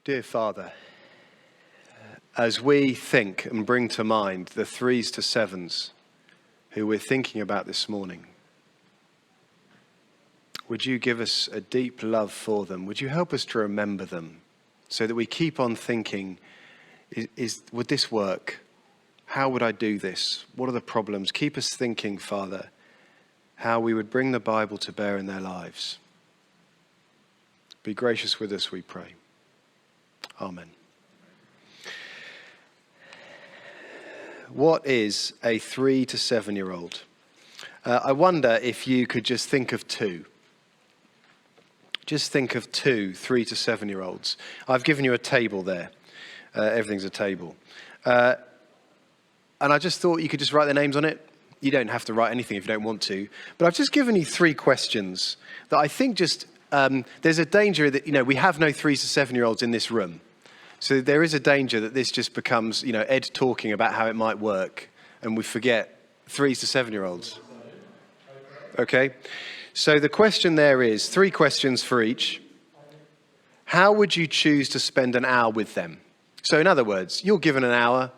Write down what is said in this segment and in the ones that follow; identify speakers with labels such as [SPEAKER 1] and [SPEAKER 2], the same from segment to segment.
[SPEAKER 1] Dear Father, as we think and bring to mind the 3s to 7s who we're thinking about this morning, would you give us a deep love for them? Would you help us to remember them so that we keep on thinking, would this work? How would I do this? What are the problems? Keep us thinking, Father, how we would bring the Bible to bear in their lives. Be gracious with us, we pray. Amen. What is a 3 to 7-year-old? I wonder if you could just think of two. Just think of 2 3 to 7-year-olds. I've given you a table there. Everything's a table. And I just thought you could just write their names on it. You don't have to write anything if you don't want to. But I've just given you 3 questions that I think just, there's a danger that, we have no 3 to 7-year-olds in this room. So there is a danger that this just becomes, Ed talking about how it might work. And we forget 3 to 7-year-olds. Okay? So the question there is 3 questions for each. How would you choose to spend an hour with them? So in other words, you're given an hour,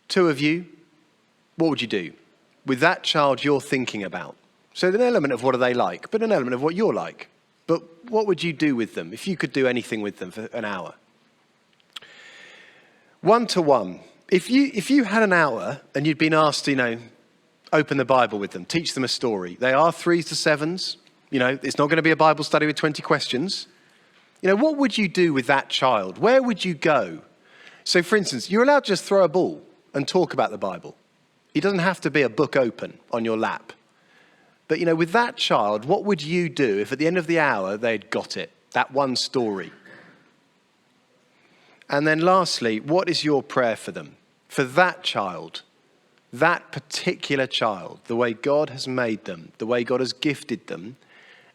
[SPEAKER 1] 2 of you, what would you do with that child you're thinking about? So an element of what are they like, but an element of what you're like. But what would you do with them if you could do anything with them for an hour? 1-to-1. If you had an hour and you'd been asked to, open the Bible with them, teach them a story. They are 3s to 7s. It's not going to be a Bible study with 20 questions. What would you do with that child? Where would you go? So, for instance, you're allowed to just throw a ball and talk about the Bible. It doesn't have to be a book open on your lap. But, with that child, what would you do if at the end of the hour they'd got it, that one story? And then lastly, what is your prayer for them? For that child, that particular child, the way God has made them, the way God has gifted them,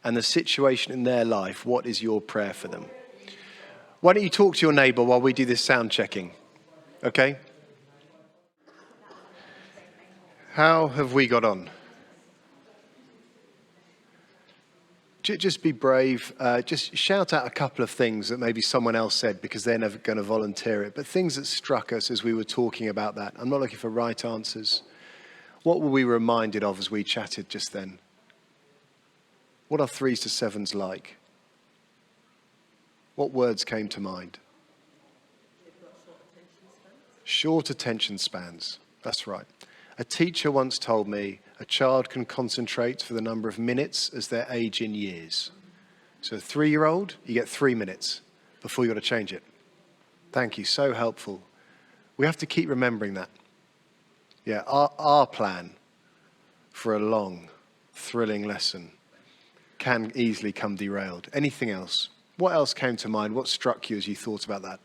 [SPEAKER 1] and the situation in their life, what is your prayer for them? Why don't you talk to your neighbour while we do this sound checking? Okay? How have we got on? Just be brave. Just shout out a couple of things that maybe someone else said because they're never going to volunteer it. But things that struck us as we were talking about that. I'm not looking for right answers. What were we reminded of as we chatted just then? What are 3s to 7s like? What words came to mind? Short attention spans. That's right. A teacher once told me a child can concentrate for the number of minutes as their age in years. So a 3-year-old, you get 3 minutes before you've got to change it. Thank you, so helpful. We have to keep remembering that. Yeah, our plan for a long, thrilling lesson can easily come derailed. Anything else? What else came to mind? What struck you as you thought about that?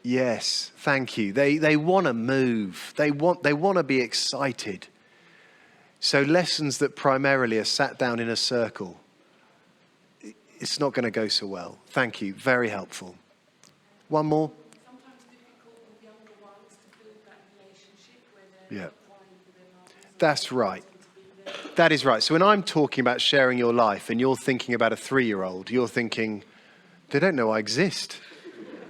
[SPEAKER 1] Yes, thank you. They want to move. They want to be excited. So lessons that primarily are sat down in a circle, it's not going to go so well. Thank you. Very helpful. One more.
[SPEAKER 2] Sometimes difficult with younger ones to build that relationship where they're
[SPEAKER 1] That's right. That is right. So when I'm talking about sharing your life and you're thinking about a 3-year-old, you're thinking, they don't know I exist.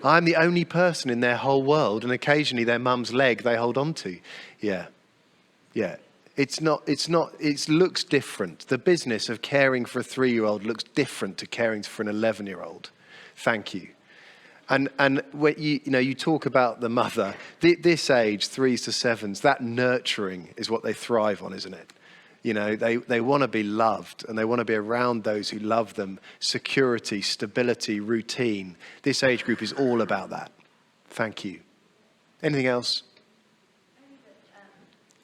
[SPEAKER 1] I'm the only person in their whole world, and occasionally their mum's leg they hold on to. Yeah. It looks different. The business of caring for a 3-year-old looks different to caring for an 11-year-old. Thank you. And when you talk about the mother, this age, 3s to 7s, that nurturing is what they thrive on, isn't it? They want to be loved and they want to be around those who love them. Security, stability, routine. This age group is all about that. Thank you. Anything else?
[SPEAKER 2] Only that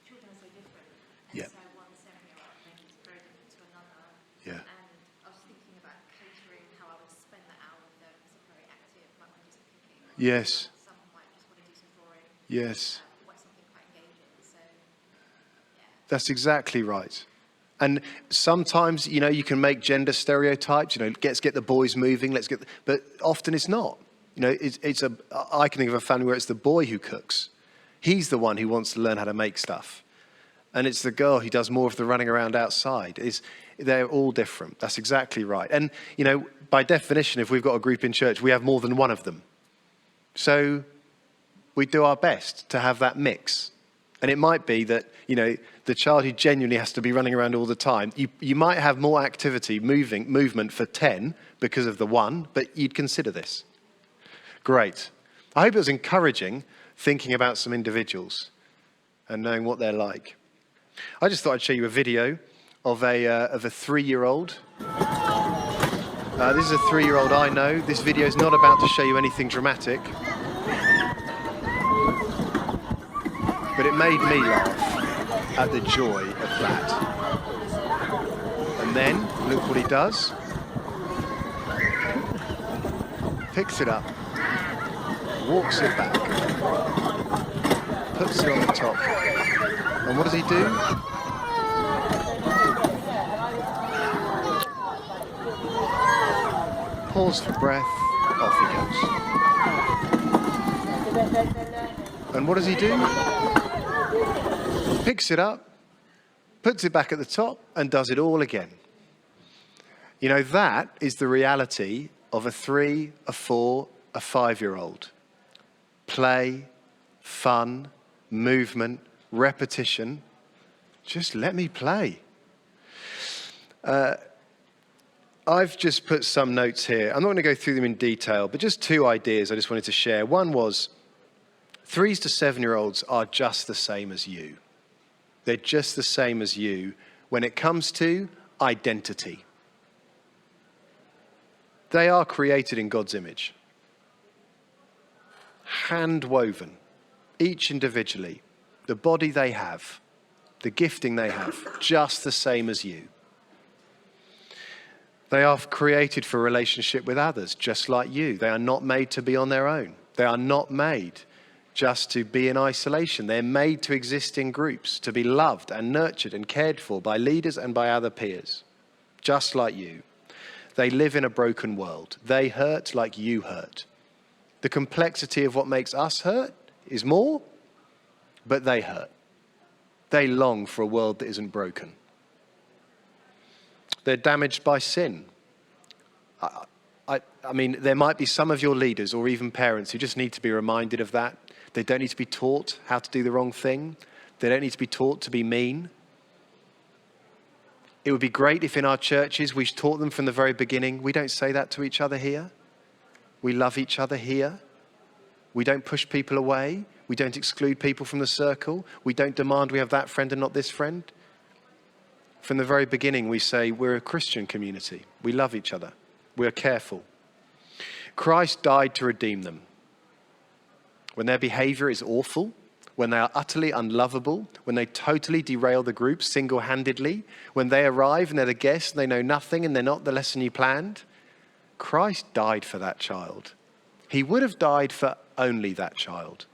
[SPEAKER 2] children are so different.
[SPEAKER 1] Yeah.
[SPEAKER 2] So one 7-year-old maybe is very different to another.
[SPEAKER 1] Yeah.
[SPEAKER 2] And I was thinking about catering, how I would spend that hour with them. So very active, like when just cooking.
[SPEAKER 1] Yes.
[SPEAKER 2] Someone might just want to do some drawing.
[SPEAKER 1] Yes.
[SPEAKER 2] Watch something quite engaging. So, yeah.
[SPEAKER 1] That's exactly right. And sometimes, you can make gender stereotypes, let's get the boys moving, but often it's not. I can think of a family where it's the boy who cooks. He's the one who wants to learn how to make stuff. and it's the girl who does more of the running around outside. They're all different. That's exactly right. And, by definition, if we've got a group in church, we have more than one of them. So we do our best to have that mix. And it might be that, the child who genuinely has to be running around all the time, you might have more activity, movement for 10 because of the one, but you'd consider this. Great. I hope it was encouraging thinking about some individuals and knowing what they're like. I just thought I'd show you a video of a 3-year-old. This is a 3-year-old I know. This video is not about to show you anything dramatic, but it made me laugh at the joy of that. And then, look what he does. Picks it up, walks it back, puts it on the top. And what does he do? Pause for breath, off he goes. And what does he do? Picks it up, puts it back at the top, and does it all again. That is the reality of a 3, a 4, a 5-year-old. Play, fun, movement, repetition. Just let me play. I've just put some notes here. I'm not going to go through them in detail, but just 2 ideas I just wanted to share. One was 3s to 7-year-olds are just the same as you. They're just the same as you when it comes to identity. They are created in God's image. Hand-woven, each individually, the body they have, the gifting they have, just the same as you. They are created for relationship with others, just like you. They are not made to be on their own. They are not made just to be in isolation. They're made to exist in groups, to be loved and nurtured and cared for by leaders and by other peers, just like you. They live in a broken world. They hurt like you hurt. The complexity of what makes us hurt is more, but they hurt. They long for a world that isn't broken. They're damaged by sin. I mean, there might be some of your leaders or even parents who just need to be reminded of that. They don't need to be taught how to do the wrong thing. They don't need to be taught to be mean. It would be great if in our churches we taught them from the very beginning. We don't say that to each other here. We love each other here. We don't push people away. We don't exclude people from the circle. We don't demand we have that friend and not this friend. From the very beginning, we say we're a Christian community. We love each other. We're careful. Christ died to redeem them. When their behavior is awful, when they are utterly unlovable, when they totally derail the group single-handedly, when they arrive and they're the guests and they know nothing and they're not the lesson you planned, Christ died for that child. He would have died for only that child.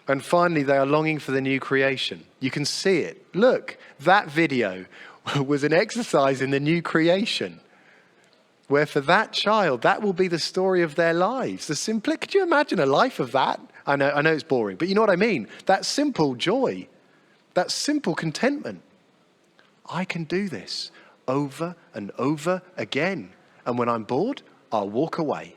[SPEAKER 1] And finally, they are longing for the new creation. You can see it. Look, that video was an exercise in the new creation, where for that child, that will be the story of their lives. Could you imagine a life of that? I know it's boring, but you know what I mean? That simple joy, that simple contentment. I can do this over and over again. And when I'm bored, I'll walk away.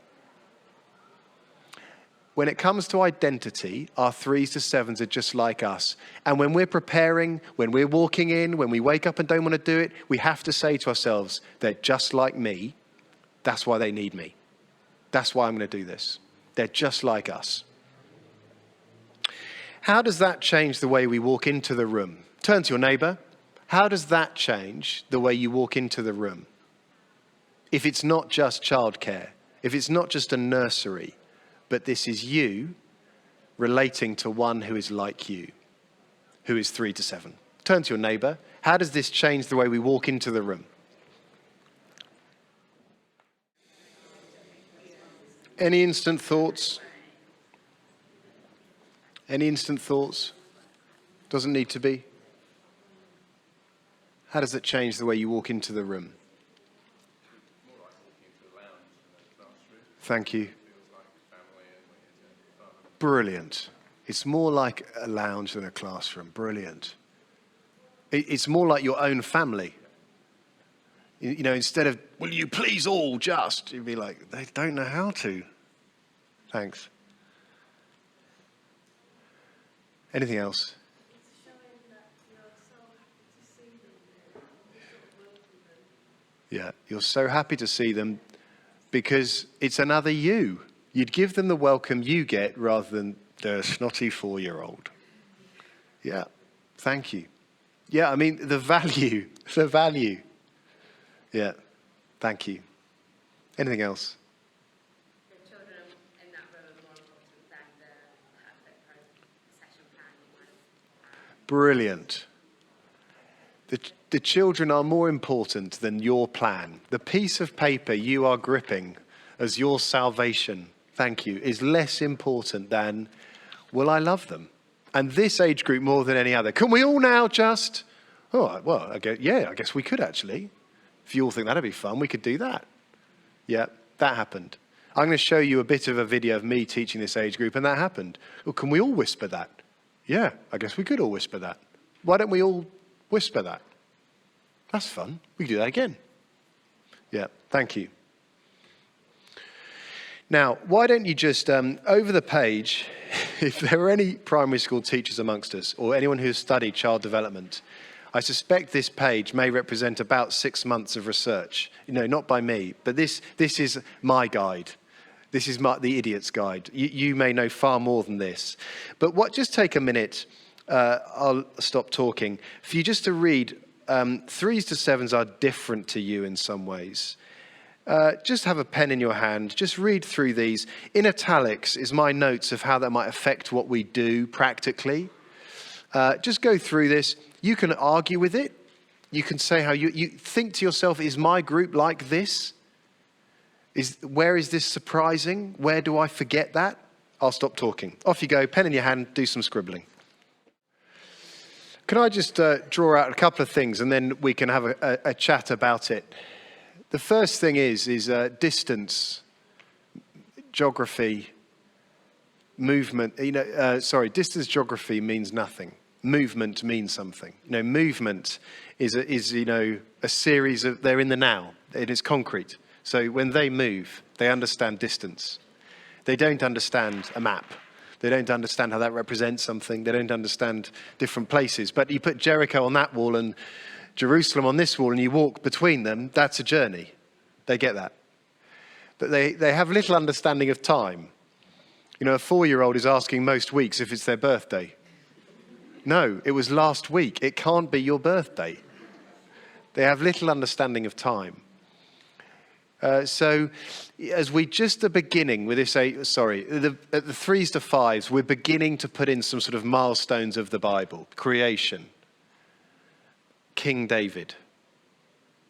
[SPEAKER 1] When it comes to identity, our 3s to 7s are just like us. And when we're preparing, when we're walking in, when we wake up and don't want to do it, we have to say to ourselves, they're just like me. That's why they need me. That's why I'm going to do this. They're just like us. How does that change the way we walk into the room? Turn to your neighbor. How does that change the way you walk into the room? If it's not just childcare, if it's not just a nursery, but this is you relating to one who is like you, who is 3 to 7. Turn to your neighbor. How does this change the way we walk into the room? Any instant thoughts? Any instant thoughts? Doesn't need to be. How does it change the way you walk into the room? Thank you. Brilliant. It's more like a lounge than a classroom. Brilliant. It's more like your own family. You know, instead of, will you please all just, you'd be like, they don't know how to. Thanks. Anything else?
[SPEAKER 3] It's showing that you're so happy to see them there. You sort of welcome them.
[SPEAKER 1] Yeah, you're so happy to see them because it's another you. You'd give them the welcome you get rather than the snotty 4-year-old. Yeah, thank you. Yeah, I mean, the value. Yeah, thank you. Anything else?
[SPEAKER 4] The children in that room are more important than the session plan you might have.
[SPEAKER 1] Brilliant. The children are more important than your plan. The piece of paper you are gripping as your salvation, thank you, is less important than, will I love them? And this age group more than any other. Can we all now just, I guess we could actually. If you all think that'd be fun, we could do that. Yeah, that happened. I'm going to show you a bit of a video of me teaching this age group, and that happened. Well, can we all whisper that? Yeah, I guess we could all whisper that. Why don't we all whisper that? That's fun. We can do that again. Yeah, thank you. Now, why don't you just, over the page, if there are any primary school teachers amongst us, or anyone who's studied child development, I suspect this page may represent about 6 months of research. You know, not by me, but this is my guide. This is the idiot's guide. You may know far more than this. But just take a minute, I'll stop talking, for you just to read, 3s to 7s are different to you in some ways. Just have a pen in your hand, just read through these. In italics is my notes of how that might affect what we do practically. Just go through this. You can argue with it. You can say how you think to yourself, is my group like this? Where is this surprising? Where do I forget that? I'll stop talking. Off you go, pen in your hand, do some scribbling. Can I just draw out a couple of things and then we can have a chat about it? The first thing is distance, geography, movement. Distance geography means nothing. Movement means something. Movement is a series of, they're in the now. It is concrete. So when they move, they understand distance. They don't understand a map. They don't understand how that represents something. They don't understand different places. But you put Jericho on that wall and Jerusalem on this wall and you walk between them, that's a journey. They get that. But they have little understanding of time. A 4-year-old is asking most weeks if it's their birthday. No, it was last week. It can't be your birthday. They have little understanding of time. So as we just are beginning with this, at the 3s to 5s, we're beginning to put in some sort of milestones of the Bible. Creation. King David.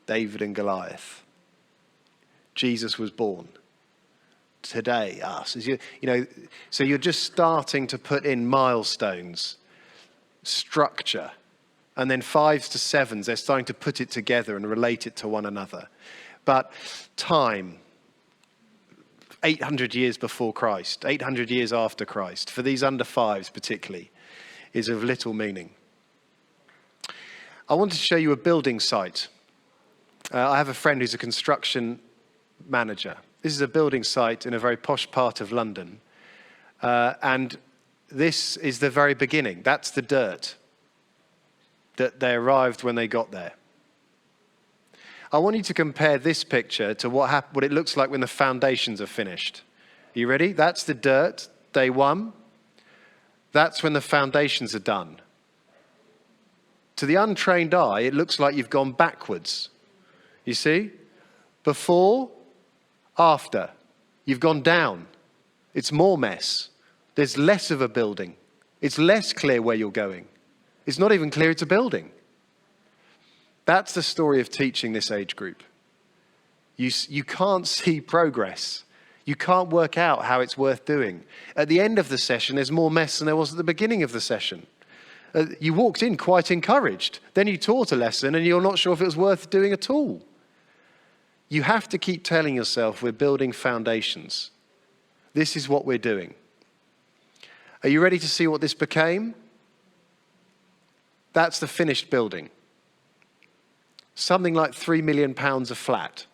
[SPEAKER 1] David and Goliath. Jesus was born. Today, us. So you're just starting to put in milestones. Structure, and then 5s to 7s, they're starting to put it together and relate it to one another. But time, 800 years before Christ, 800 years after Christ, for these under 5s particularly, is of little meaning. I wanted to show you a building site. I have a friend who's a construction manager. This is a building site in a very posh part of London, and this is the very beginning. That's the dirt that they arrived when they got there. I want you to compare this picture to what it looks like when the foundations are finished. Are you ready? That's the dirt, day 1. That's when the foundations are done. To the untrained eye, it looks like you've gone backwards. You see? Before, after. You've gone down. It's more mess. There's less of a building. It's less clear where you're going. It's not even clear it's a building. That's the story of teaching this age group. You can't see progress. You can't work out how it's worth doing. At the end of the session, there's more mess than there was at the beginning of the session. You walked in quite encouraged. Then you taught a lesson and you're not sure if it was worth doing at all. You have to keep telling yourself we're building foundations. This is what we're doing. Are you ready to see what this became? That's the finished building. Something like £3 million a flat.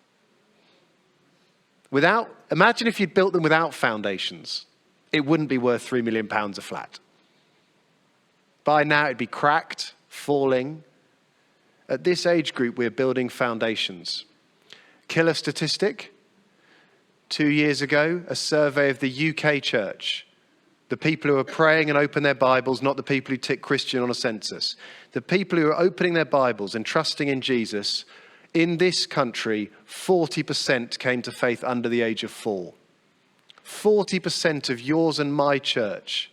[SPEAKER 1] Imagine if you'd built them without foundations. It wouldn't be worth £3 million a flat. By now it'd be cracked, falling. At this age group, we're building foundations. Killer statistic. 2 years ago, a survey of the UK church. The people who are praying and open their Bibles, not the people who tick Christian on a census. The people who are opening their Bibles and trusting in Jesus, in this country, 40% came to faith under the age of 4. 40% of yours and my church.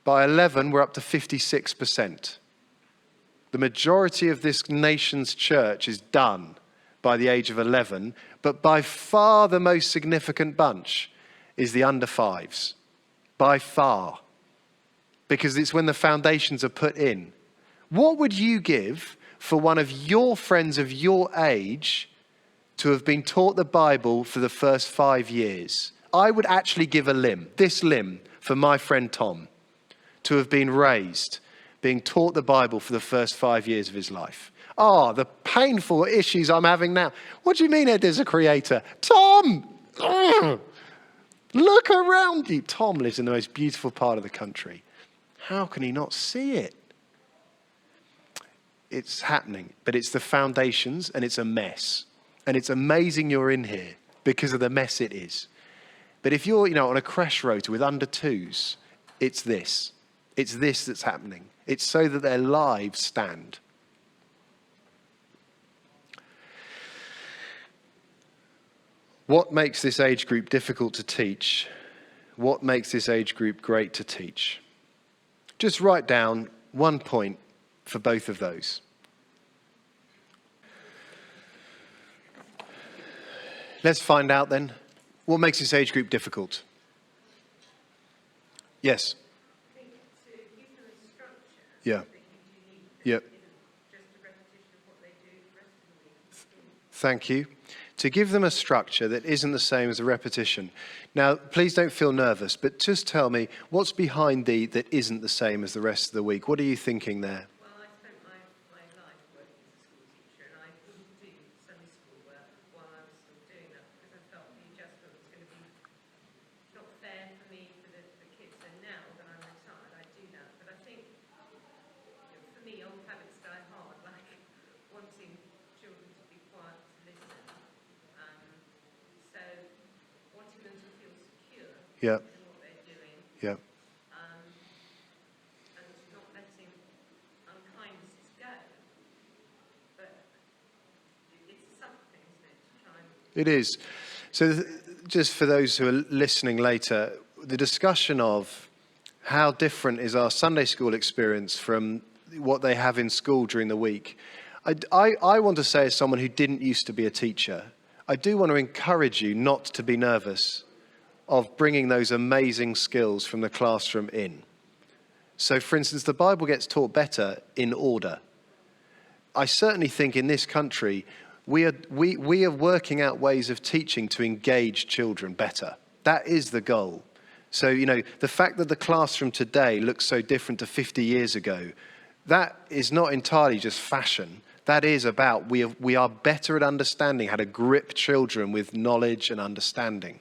[SPEAKER 1] By 11, we're up to 56%. The majority of this nation's church is done by the age of 11, but by far the most significant bunch is the under 5s. By far. Because it's when the foundations are put in. What would you give for one of your friends of your age to have been taught the Bible for the first 5 years? I would actually give a limb, this limb, for my friend Tom, to have been raised, being taught the Bible for the first 5 years of his life. The painful issues I'm having now. What do you mean, Ed, there's a creator? Tom! Ugh. Look around you. Tom lives in the most beautiful part of the country. How can he not see it? It's happening, but it's the foundations and it's a mess. And it's amazing you're in here because of the mess it is. But if you're, on a crash rota with under 2s, it's this. It's this that's happening. It's so that their lives stand. What makes this age group difficult to teach? What makes this age group great to teach? Just write down 1 point for both of those. Let's find out then. What makes this age group difficult? Yes.
[SPEAKER 3] I think to give them a structure
[SPEAKER 1] Yeah.
[SPEAKER 3] that you do need
[SPEAKER 1] Yep.
[SPEAKER 3] isn't just a repetition of what they do the rest of the week.
[SPEAKER 1] Thank you. To give them a structure that isn't the same as a repetition. Now, please don't feel nervous, but just tell me, what's behind the that isn't the same as the rest of the week? What are you thinking there?
[SPEAKER 3] Well, I spent my life working as a school teacher, and I couldn't do Sunday school work while I was still doing that because I felt the adjustment was going to be not fair for me, for the kids. And now that I'm retired, I do that. But I think, for me, old habits die hard, like wanting children to be quiet, to listen. So wanting them to feel secure
[SPEAKER 1] Yeah,
[SPEAKER 3] in what they're doing.
[SPEAKER 1] yeah.
[SPEAKER 3] And not letting unkindnesses go. But it's something, isn't it, to try and...
[SPEAKER 1] It is. So just for those who are listening later, the discussion of how different is our Sunday school experience from what they have in school during the week. I want to say, as someone who didn't used to be a teacher, I do want to encourage you not to be nervous of bringing those amazing skills from the classroom in. So, for instance, the Bible gets taught better in order. I certainly think in this country, we are working out ways of teaching to engage children better. That is the goal. So, the fact that the classroom today looks so different to 50 years ago, that is not entirely just fashion. That is about we are better at understanding how to grip children with knowledge and understanding.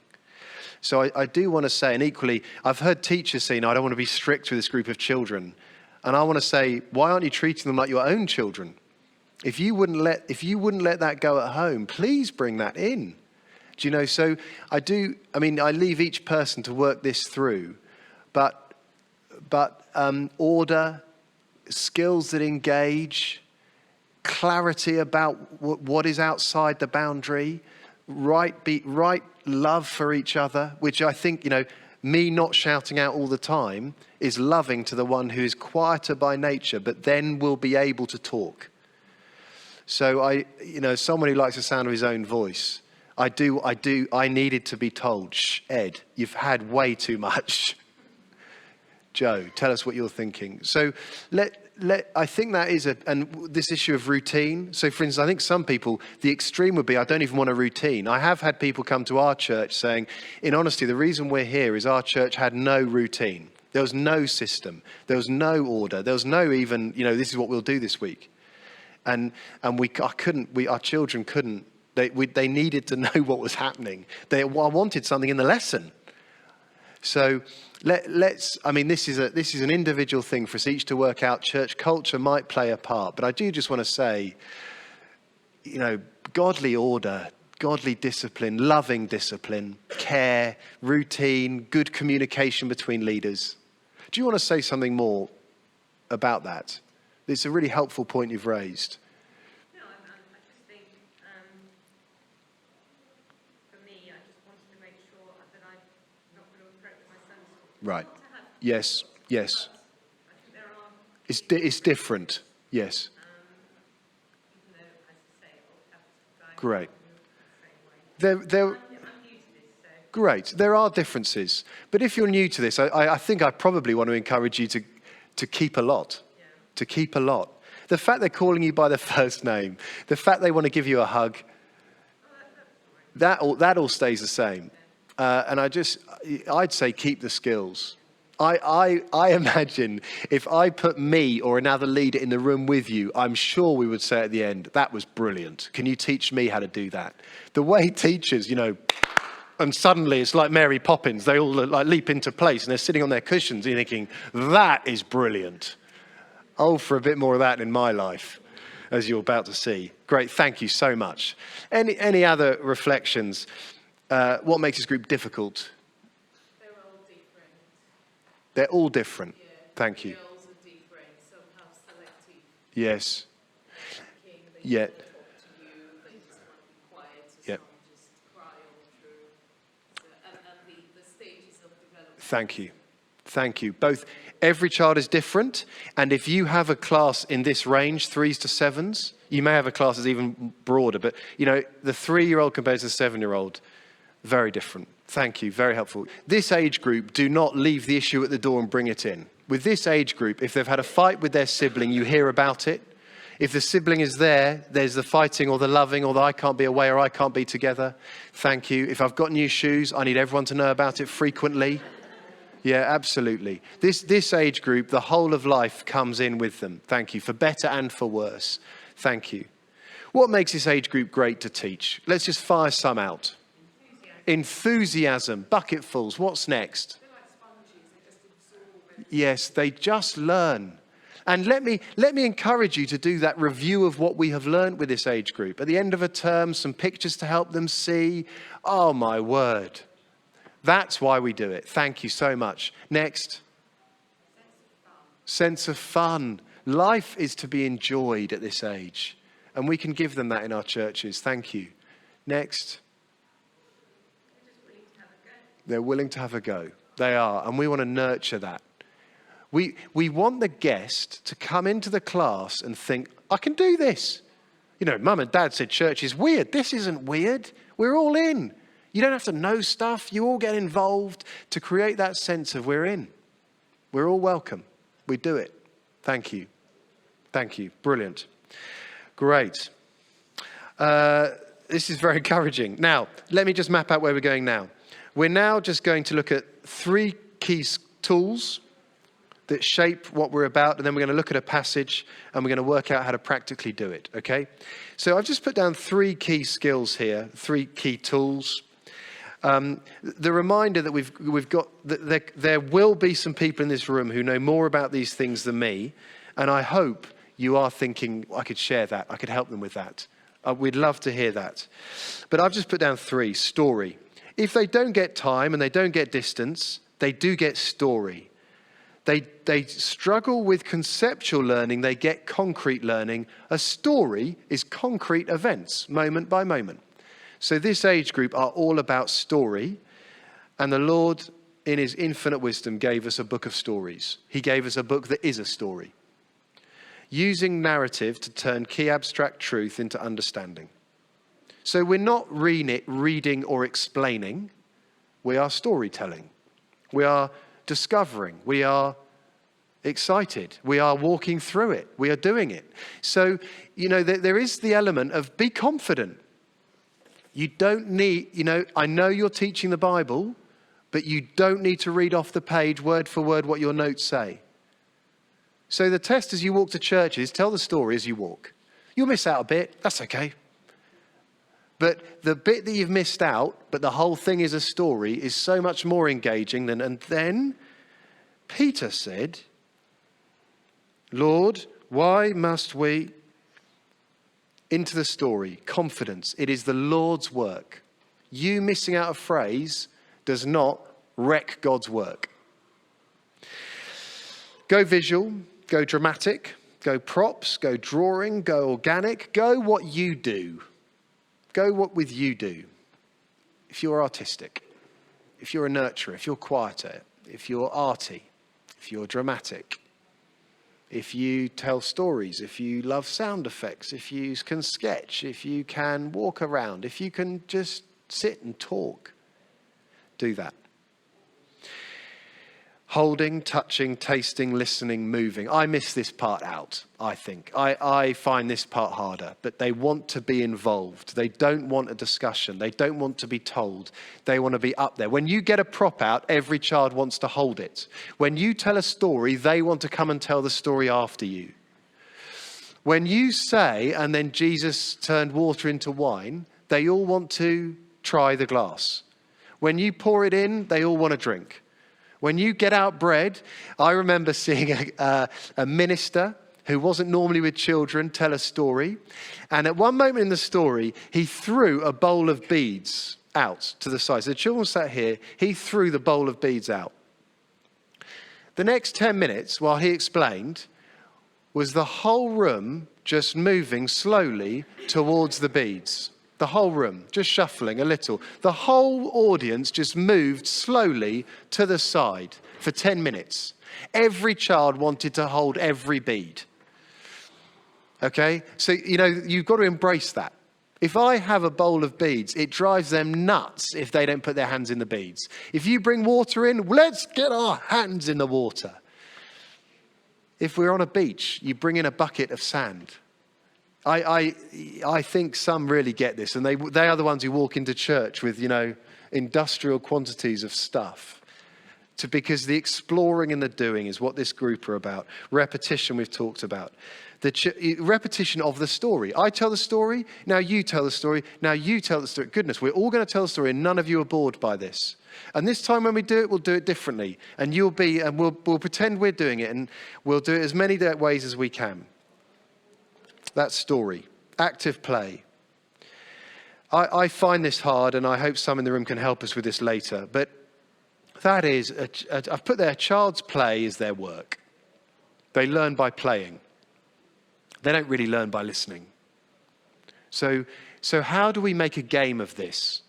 [SPEAKER 1] So I do want to say, and equally, I've heard teachers say, I don't want to be strict with this group of children. And I want to say, why aren't you treating them like your own children? If you wouldn't let that go at home, please bring that in. Do you know, so I leave each person to work this through, but order, skills that engage, clarity about what is outside the boundary, right love for each other, which I think, me not shouting out all the time is loving to the one who is quieter by nature, but then will be able to talk. So someone who likes the sound of his own voice, I needed to be told, shh, Ed, you've had way too much. Joe, tell us what you're thinking. So I think that is and this issue of routine. So for instance, I think some people, the extreme would be, I don't even want a routine. I have had people come to our church saying, in honesty, the reason we're here is our church had no routine. There was no system. There was no order. There was no even, this is what we'll do this week. And our children couldn't, they needed to know what was happening. I wanted something in the lesson. So this is an individual thing for us each to work out. Church culture might play a part, but I do just want to say, godly order, godly discipline, loving discipline, care, routine, good communication between leaders. Do you want to say something more about that? It's a really helpful point you've raised.
[SPEAKER 3] No, I just think, for me, I just wanted to make sure that I'm not going to approach my son's school.
[SPEAKER 1] Right.
[SPEAKER 3] Not to have,
[SPEAKER 1] Yes.
[SPEAKER 3] but I think there are,
[SPEAKER 1] It's different. Yes.
[SPEAKER 3] even though, as I say, Old Capital Guide
[SPEAKER 1] Great.
[SPEAKER 3] the same way.
[SPEAKER 1] There,
[SPEAKER 3] I'm new to this, so
[SPEAKER 1] great. There are differences. But if you're new to this, I think I probably want to encourage you to keep a lot. To keep a lot. The fact they're calling you by the first name, the fact they want to give you a hug, that all stays the same. And I'd say keep the skills. I imagine if I put me or another leader in the room with you, I'm sure we would say at the end, that was brilliant. Can you teach me how to do that? The way teachers, and suddenly it's like Mary Poppins. They all like leap into place and they're sitting on their cushions and you're thinking, that is brilliant. Oh, for a bit more of that in my life, as you're about to see. Great, thank you so much. Any other reflections? What makes this group difficult?
[SPEAKER 5] They're all different.
[SPEAKER 1] They're all different.
[SPEAKER 5] Yeah.
[SPEAKER 1] Thank you.
[SPEAKER 5] Girls are different. Some have selective
[SPEAKER 1] Yes.
[SPEAKER 5] thinking. They
[SPEAKER 1] Yeah.
[SPEAKER 5] don't talk to you. They just want to be quiet. So
[SPEAKER 1] Yeah.
[SPEAKER 5] some just cry all through. So, and the stages of development.
[SPEAKER 1] Thank you. Thank you. Every child is different. And if you have a class in this range, 3s to 7s, you may have a class that's even broader. But, the 3-year-old compared to the 7-year-old, very different. Thank you. Very helpful. This age group, do not leave the issue at the door and bring it in. With this age group, if they've had a fight with their sibling, you hear about it. If the sibling is there, there's the fighting or the loving or the I can't be away or I can't be together. Thank you. If I've got new shoes, I need everyone to know about it frequently. Yeah, absolutely. This age group, the whole of life comes in with them. Thank you. For better and for worse. Thank you. What makes this age group great to teach? Let's just fire some out. Enthusiasm, bucketfuls. What's next?
[SPEAKER 5] They're like sponges. They just absorb it.
[SPEAKER 1] Yes, they just learn. And let me encourage you to do that review of what we have learned with this age group. At the end of a term, some pictures to help them see. Oh, my word. That's why we do it. Thank you so much. Next. Sense of fun. Life is to be enjoyed at this age. And we can give them that in our churches. Thank you. Next. They're willing to have a go. They are. And we want to nurture that. We want the guest to come into the class and think, I can do this. Mum and Dad said church is weird. This isn't weird. We're all in. You don't have to know stuff. You all get involved to create that sense of we're in. We're all welcome. We do it. Thank you. Thank you. Brilliant. Great. This is very encouraging. Now, let me just map out where we're going now. We're now just going to look at 3 key tools that shape what we're about, and then we're going to look at a passage and we're going to work out how to practically do it, okay? So I've just put down 3 key skills here, 3 key tools. The reminder that we've got, that there will be some people in this room who know more about these things than me, and I hope you are thinking, I could share that, I could help them with that. We'd love to hear that. But I've just put down 3. Story. If they don't get time and they don't get distance, they do get story. They struggle with conceptual learning, they get concrete learning. A story is concrete events, moment by moment. So this age group are all about story, and the Lord, in his infinite wisdom, gave us a book of stories. He gave us a book that is a story, using narrative to turn key abstract truth into understanding. So we're not reading or explaining, we are storytelling. We are discovering, we are excited. We are walking through it. We are doing it. So, there is the element of be confident. You don't need, I know you're teaching the Bible, but you don't need to read off the page word for word what your notes say. So the test as you walk to church is tell the story as you walk. You'll miss out a bit. That's okay. But the bit that you've missed out, but the whole thing is a story, is so much more engaging than. And then Peter said, Lord, why must we? Into the story, confidence. It is the Lord's work. You missing out a phrase does not wreck God's work. Go visual, go dramatic, go props, go drawing, go organic, go what you do. Go what with you do. If you're artistic, if you're a nurturer, if you're quieter, if you're arty, if you're dramatic, if you tell stories, if you love sound effects, if you can sketch, if you can walk around, if you can just sit and talk, do that. Holding, touching, tasting, listening, moving. I miss this part out, I think. I find this part harder, but they want to be involved. They don't want a discussion. They don't want to be told. They want to be up there. When you get a prop out, every child wants to hold it. When you tell a story, they want to come and tell the story after you. When you say, and then Jesus turned water into wine, they all want to try the glass. When you pour it in, they all want to drink. When you get out bread, I remember seeing a minister who wasn't normally with children tell a story. And at one moment in the story, he threw a bowl of beads out to the side. So the children sat here, he threw the bowl of beads out. The next 10 minutes, while he explained, was the whole room just moving slowly towards the beads. The whole room, just shuffling a little. The whole audience just moved slowly to the side for 10 minutes. Every child wanted to hold every bead. Okay? So, you've got to embrace that. If I have a bowl of beads, it drives them nuts if they don't put their hands in the beads. If you bring water in, let's get our hands in the water. If we're on a beach, you bring in a bucket of sand. I think some really get this, and they are the ones who walk into church with, industrial quantities of stuff. Because the exploring and the doing is what this group are about. Repetition we've talked about. Repetition of the story. I tell the story, now you tell the story, now you tell the story. Goodness, we're all going to tell the story and none of you are bored by this. And this time when we do it, we'll do it differently. And we'll pretend we're doing it, and we'll do it as many ways as we can. That story, active play. I find this hard, and I hope some in the room can help us with this later. But that is, I've put there, child's play is their work. They learn by playing. They don't really learn by listening. So how do we make a game of this?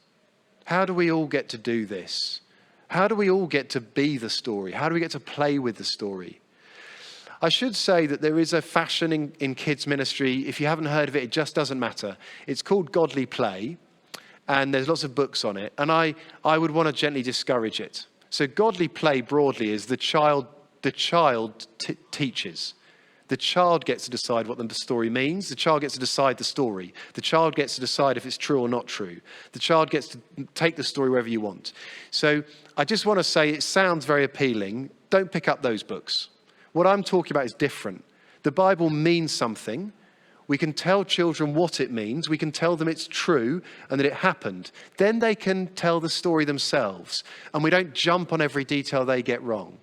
[SPEAKER 1] How do we all get to do this? How do we all get to be the story? How do we get to play with the story? I should say that there is a fashion in kids ministry. If you haven't heard of it, it just doesn't matter. It's called Godly Play, and there's lots of books on it. And I would want to gently discourage it. So Godly Play broadly is the child teaches. The child gets to decide what the story means. The child gets to decide the story. The child gets to decide if it's true or not true. The child gets to take the story wherever you want. So I just want to say it sounds very appealing. Don't pick up those books. What I'm talking about is different. The Bible means something. We can tell children what it means. We can tell them it's true and that it happened. Then they can tell the story themselves. And we don't jump on every detail they get wrong.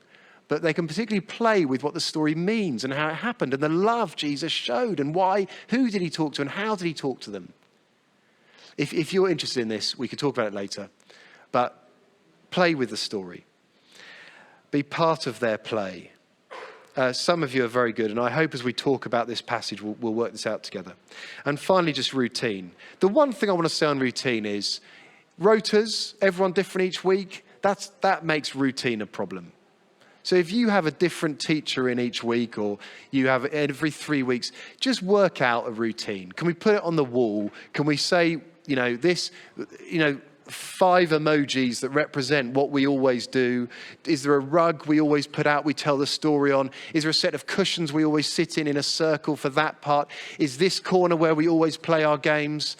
[SPEAKER 1] But they can particularly play with what the story means and how it happened and the love Jesus showed and why, who did he talk to and how did he talk to them. If you're interested in this, we could talk about it later. But play with the story. Be part of their play. Some of you are very good, and I hope as we talk about this passage, we'll work this out together. And finally, just routine. The one thing I want to say on routine is rotas, everyone different each week, that makes routine a problem. So if you have a different teacher in each week, or you have every 3 weeks, just work out a routine. Can we put it on the wall? Can we say, 5 emojis that represent what we always do? Is there a rug we always put out, we tell the story on? Is there a set of cushions we always sit in a circle for that part? Is this corner where we always play our games?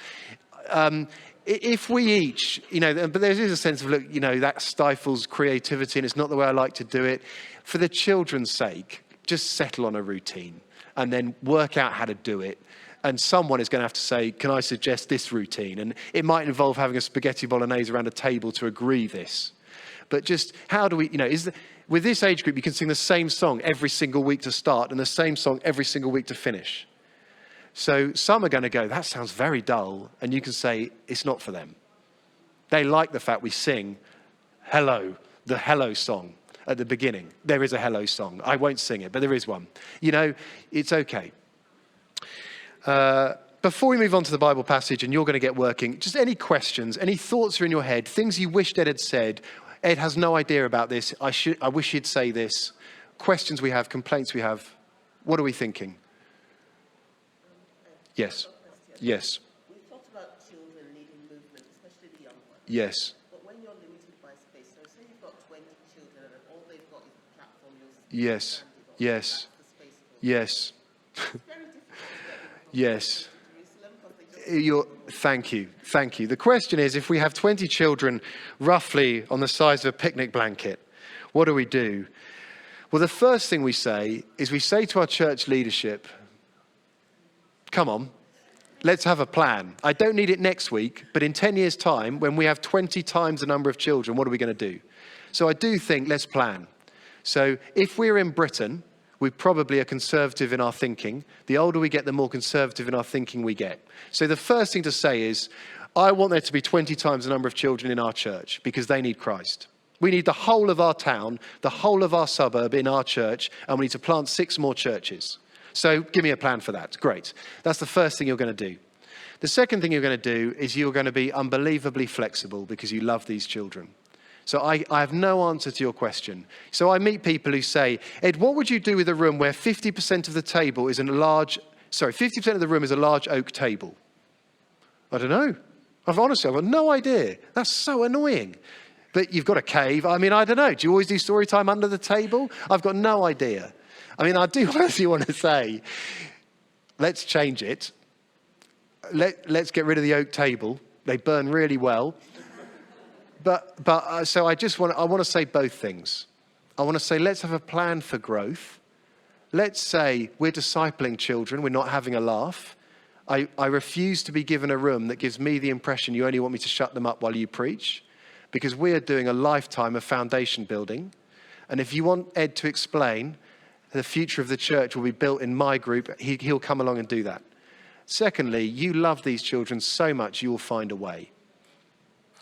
[SPEAKER 1] If we each, but there is a sense of, look, that stifles creativity and it's not the way I like to do it. For the children's sake, just settle on a routine and then work out how to do it. And someone is going to have to say, can I suggest this routine? And it might involve having a spaghetti bolognese around a table to agree this. But just how do we, with this age group, you can sing the same song every single week to start and the same song every single week to finish. So some are going to go, that sounds very dull. And you can say, it's not for them. They like the fact we sing hello, the hello song at the beginning. There is a hello song. I won't sing it, but there is one. It's okay. Before we move on to the Bible passage and you're going to get working, just any questions, any thoughts are in your head, things you wished Ed had said. Ed has no idea about this. I wish he'd say this. Questions we have, complaints we have. What are we thinking? Yes. Yes.
[SPEAKER 6] We thought about children leading movement, especially the young ones.
[SPEAKER 1] Yes.
[SPEAKER 6] But when you're limited by space, so say you've got 20 children and all they've got is the platform
[SPEAKER 1] Yes. Yes. Yes. Yes. Thank you. The question is, if we have 20 children roughly on the size of a picnic blanket, what do we do? Well, the first thing we say is we say to our church leadership, come on, let's have a plan. I don't need it next week, but in 10 years' time, when we have 20 times the number of children, what are we going to do? So I do think, let's plan. So if we're in Britain, we probably are conservative in our thinking. The older we get, the more conservative in our thinking we get. So the first thing to say is, I want there to be 20 times the number of children in our church because they need Christ. We need the whole of our town, the whole of our suburb in our church, and we need to plant 6 more churches. So give me a plan for that. Great. That's the first thing you're going to do. The second thing you're going to do is you're going to be unbelievably flexible because you love these children. So I have no answer to your question. So I meet people who say, Ed, what would you do with a room where 50% of the table is 50% of the room is a large oak table? I don't know. I've got no idea. That's so annoying. But you've got a cave. I don't know. Do you always do story time under the table? I've got no idea. I do honestly want to say, let's change it. Let's get rid of the oak table. They burn really well. So I want to say both things. I want to say, let's have a plan for growth. Let's say we're discipling children. We're not having a laugh. I refuse to be given a room that gives me the impression you only want me to shut them up while you preach, because we are doing a lifetime of foundation building. And if you want Ed to explain, the future of the church will be built in my group, he'll come along and do that. Secondly, you love these children so much, you'll find a way.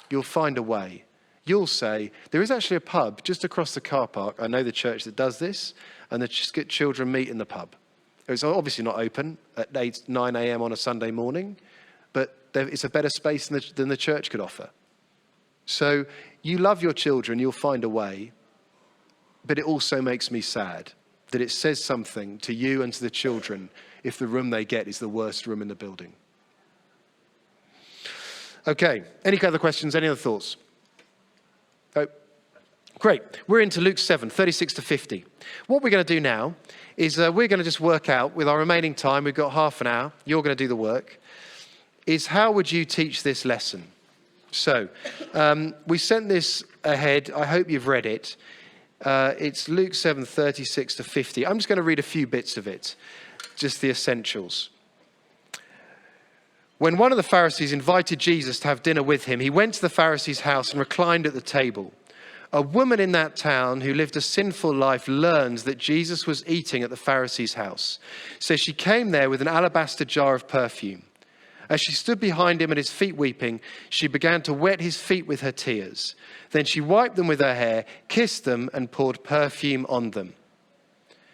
[SPEAKER 1] You'll find a way. You'll say, there is actually a pub just across the car park. I know the church that does this, and the children meet in the pub. It's obviously not open at 9 a.m. on a Sunday morning, but it's a better space than the church could offer. So you love your children, you'll find a way, but it also makes me sad that it says something to you and to the children if the room they get is the worst room in the building. Okay, any other questions, any other thoughts? Oh, great. We're into Luke 7, 36 to 50. What we're going to do now is we're going to just work out with our remaining time, we've got half an hour, you're going to do the work, is how would you teach this lesson? So, we sent this ahead, I hope you've read it. It's Luke 7, 36 to 50. I'm just going to read a few bits of it, just the essentials. When one of the Pharisees invited Jesus to have dinner with him, he went to the Pharisee's house and reclined at the table. A woman in that town who lived a sinful life learns that Jesus was eating at the Pharisee's house. So she came there with an alabaster jar of perfume. As she stood behind him at his feet weeping, she began to wet his feet with her tears. Then she wiped them with her hair, kissed them, and poured perfume on them.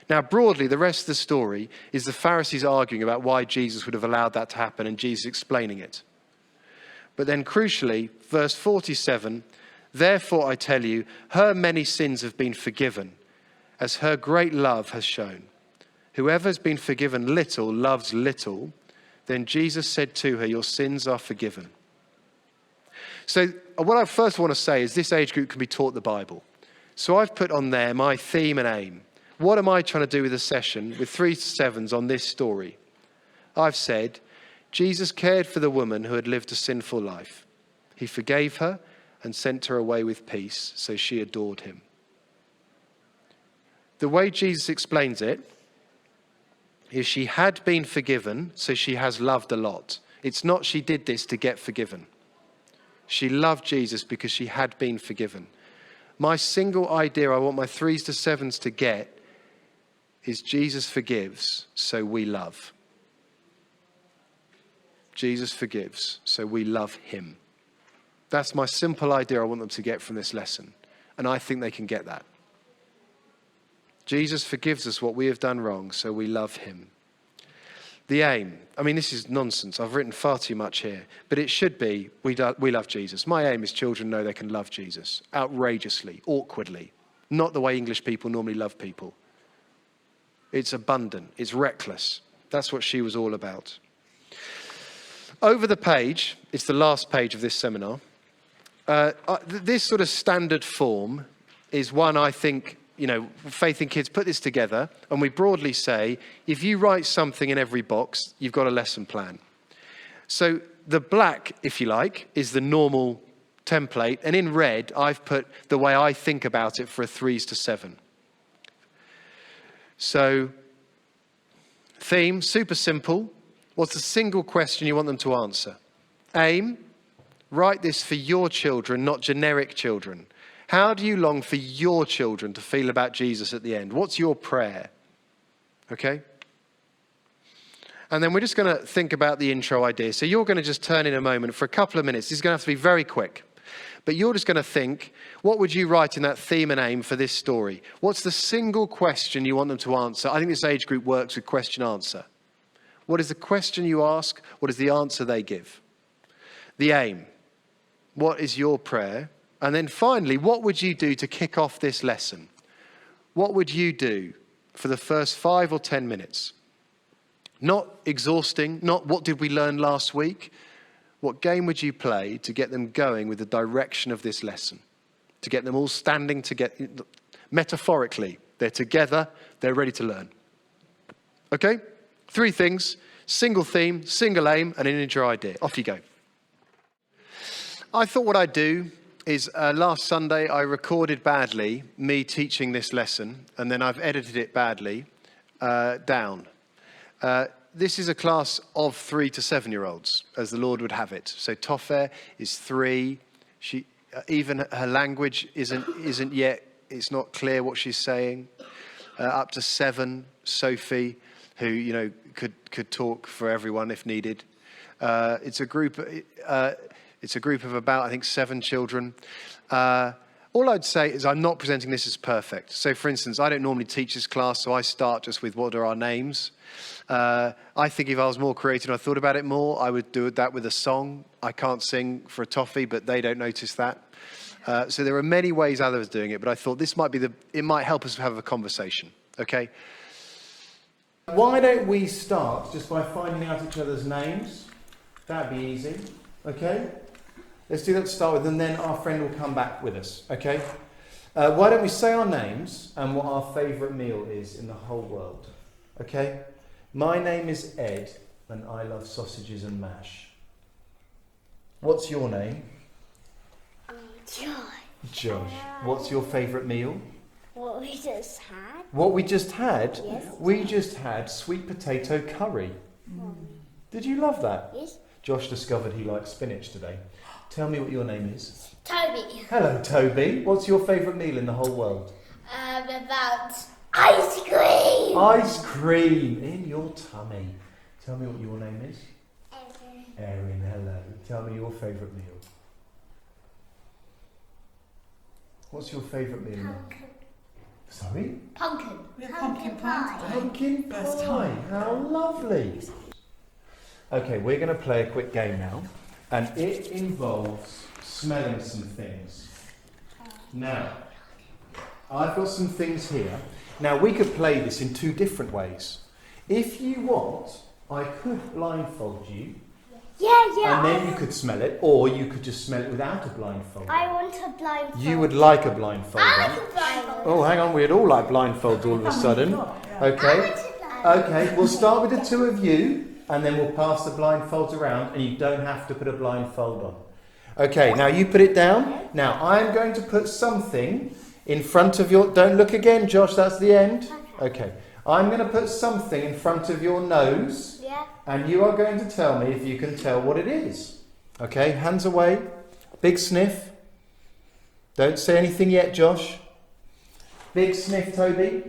[SPEAKER 1] Now, broadly, the rest of the story is the Pharisees arguing about why Jesus would have allowed that to happen and Jesus explaining it. But then crucially, verse 47, therefore I tell you, her many sins have been forgiven, as her great love has shown. Whoever has been forgiven little loves little. Then Jesus said to her, your sins are forgiven. So what I first want to say is this age group can be taught the Bible. So I've put on there my theme and aim. What am I trying to do with a session with 3 to 7s on this story? I've said, Jesus cared for the woman who had lived a sinful life. He forgave her and sent her away with peace, so she adored him. The way Jesus explains it is she had been forgiven, so she has loved a lot. It's not she did this to get forgiven. She loved Jesus because she had been forgiven. My single idea I want my 3s to 7s to get is Jesus forgives, so we love. Jesus forgives, so we love him. That's my simple idea I want them to get from this lesson. And I think they can get that. Jesus forgives us what we have done wrong, so we love him. The aim. I mean, this is nonsense. I've written far too much here. But it should be, we love Jesus. My aim is children know they can love Jesus. Outrageously, awkwardly. Not the way English people normally love people. It's abundant. It's reckless. That's what she was all about. Over the page, it's the last page of this seminar. This sort of standard form is one I think, Faith in Kids put this together, and we broadly say, if you write something in every box, you've got a lesson plan. So the black, if you like, is the normal template, and in red, I've put the way I think about it for a 3s to 7. So, theme, super simple. What's the single question you want them to answer? Aim, write this for your children, not generic children. How do you long for your children to feel about Jesus at the end? What's your prayer? Okay? And then we're just going to think about the intro idea. So you're going to just turn in a moment for a couple of minutes. This is going to have to be very quick. But you're just going to think, what would you write in that theme and aim for this story? What's the single question you want them to answer? I think this age group works with question-answer. What is the question you ask? What is the answer they give? The aim. What is your prayer? And then finally, what would you do to kick off this lesson? What would you do for the first 5 or 10 minutes? Not exhausting, not what did we learn last week? What game would you play to get them going with the direction of this lesson? To get them all standing together, metaphorically. They're together, they're ready to learn. Okay? 3 things, single theme, single aim, and an intro idea. Off you go. I thought what I'd do is last Sunday I recorded badly me teaching this lesson, and then I've edited it badly down. This is a class of 3 to 7-year-olds, as the Lord would have it. So Tofer is 3. She even her language isn't yet. It's not clear what she's saying. Up to 7, Sophie, who could talk for everyone if needed. It's a group. It's a group of about, I think, 7 children. All I'd say is I'm not presenting this as perfect. So, for instance, I don't normally teach this class, so I start just with what are our names. I think if I was more creative and I thought about it more, I would do that with a song. I can't sing for a toffee, but they don't notice that. So there are many ways others are doing it, but I thought this might be it might help us have a conversation, okay? Why don't we start just by finding out each other's names? That'd be easy, okay? Let's do that to start with, and then our friend will come back with us, okay? Why don't we say our names and what our favourite meal is in the whole world, okay? My name is Ed, and I love sausages and mash. What's your name?
[SPEAKER 7] Josh.
[SPEAKER 1] Josh. What's your favourite meal?
[SPEAKER 7] What we just had?
[SPEAKER 1] What we just had?
[SPEAKER 7] Yes.
[SPEAKER 1] We just had sweet potato curry. Did you love that?
[SPEAKER 7] Yes.
[SPEAKER 1] Josh discovered he likes spinach today. Tell me what your name is.
[SPEAKER 7] Toby.
[SPEAKER 1] Hello, Toby. What's your favourite meal in the whole world?
[SPEAKER 7] About ice cream.
[SPEAKER 1] Ice cream in your tummy. Tell me what your name is. Erin, hello. Tell me your favourite meal. What's your favourite meal?
[SPEAKER 7] Pumpkin.
[SPEAKER 1] Sorry?
[SPEAKER 7] Pumpkin.
[SPEAKER 8] Pumpkin pie.
[SPEAKER 1] Pumpkin
[SPEAKER 8] First
[SPEAKER 1] pie.
[SPEAKER 8] time.
[SPEAKER 1] How lovely. Okay, we're going to play a quick game now. And it involves smelling some things. Now, I've got some things here. Now, we could play this in 2 different ways. If you want, I could blindfold you
[SPEAKER 7] Yeah.
[SPEAKER 8] And then you could smell it, or you could just smell it without a blindfold.
[SPEAKER 7] I want a blindfold.
[SPEAKER 8] You would like a blindfold
[SPEAKER 7] I
[SPEAKER 8] on.
[SPEAKER 7] like a blindfold.
[SPEAKER 8] Oh, hang on, we'd all like blindfolds all of a sudden. Okay. Okay, we'll start with the two of you, and then we'll pass the blindfolds around, and you don't have to put a blindfold on. Okay, now you put it down. Now I'm going to put something in front of your... Don't look again, Josh, that's the end. Okay. I'm going to put something in front of your nose, and you are going to tell me if you can tell what it is. Okay, hands away. Big sniff. Don't say anything yet, Josh. Big sniff, Toby.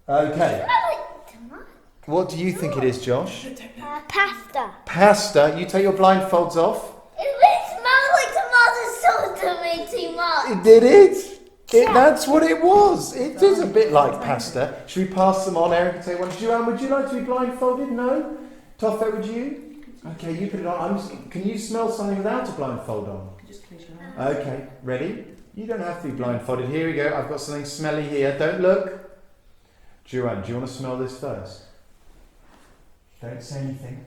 [SPEAKER 8] Okay. What do you think it is, Josh?
[SPEAKER 7] Pasta.
[SPEAKER 8] Pasta. You take your blindfolds off.
[SPEAKER 7] It smells like tomato sauce to me too much.
[SPEAKER 8] Did it? That's what it was. It is a bit like pasta. Should we pass them on? Erin can take one. Joanne, would you like to be blindfolded? No? Toffee, would you? Okay, you put it on. Can you smell something without a blindfold on? Okay, ready? You don't have to be blindfolded. Here we go. I've got something smelly here. Don't look. Joanne, do you want to smell this first? Don't say anything.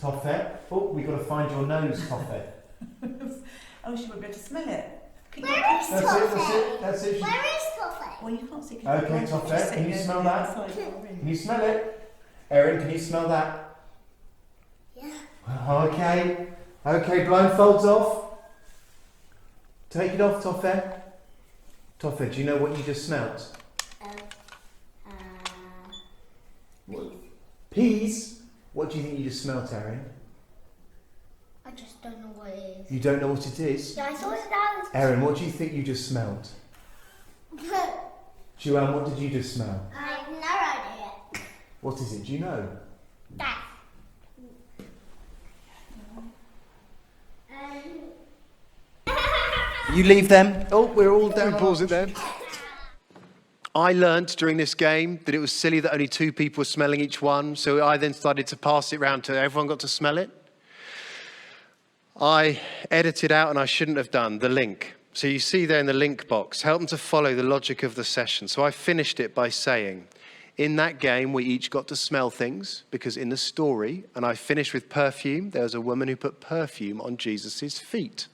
[SPEAKER 8] Toffee. Oh, we've got to find your nose, Toffee.
[SPEAKER 9] Oh, she won't be able to smell it.
[SPEAKER 7] Where is Toffee?
[SPEAKER 8] That's it.
[SPEAKER 7] Where is Toffee?
[SPEAKER 9] Well, you can't see.
[SPEAKER 8] Okay, Toffee, can you smell that? Can you smell it? Erin, can you smell that?
[SPEAKER 7] Yeah.
[SPEAKER 8] Okay. Okay, blindfolds off. Take it off, Toffee. Toffee, do you know what you just smelt? Peas? What do you think you just smelt, Erin?
[SPEAKER 7] I just don't know what it is.
[SPEAKER 8] You don't know what it is?
[SPEAKER 7] Yeah, I thought that
[SPEAKER 8] Erin, what do you think you just smelt?
[SPEAKER 7] was...
[SPEAKER 8] Joanne, what did you just smell?
[SPEAKER 7] I have no idea.
[SPEAKER 8] What is it? Do you know?
[SPEAKER 7] That.
[SPEAKER 8] You leave them. Oh, we're all down.
[SPEAKER 1] We pause it there. I learnt during this game that it was silly that only two people were smelling each one, so I then started to pass it round to everyone got to smell it. I edited out, and I shouldn't have done, the link. So you see there in the link box, help them to follow the logic of the session. So I finished it by saying, in that game, we each got to smell things, because in the story, and I finished with perfume, there was a woman who put perfume on Jesus's feet.